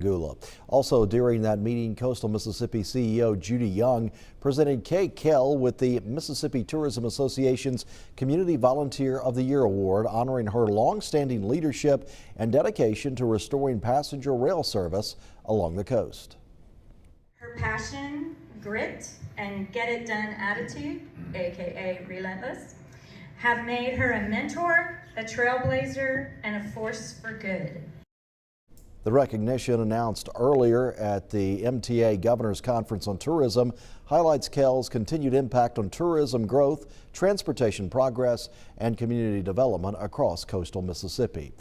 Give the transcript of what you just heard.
Gula. Also during that meeting, Coastal Mississippi CEO Judy presented Kell with the Mississippi Tourism Association's Community Volunteer of the Year Award, honoring her long-standing leadership and dedication to restoring passenger rail service along the coast. Her passion, grit, and get-it-done attitude, aka relentless, have made her a mentor, a trailblazer, and a force for good. The recognition, announced earlier at the MTA Governor's Conference on Tourism, highlights Kell's continued impact on tourism growth, transportation progress, and community development across coastal Mississippi.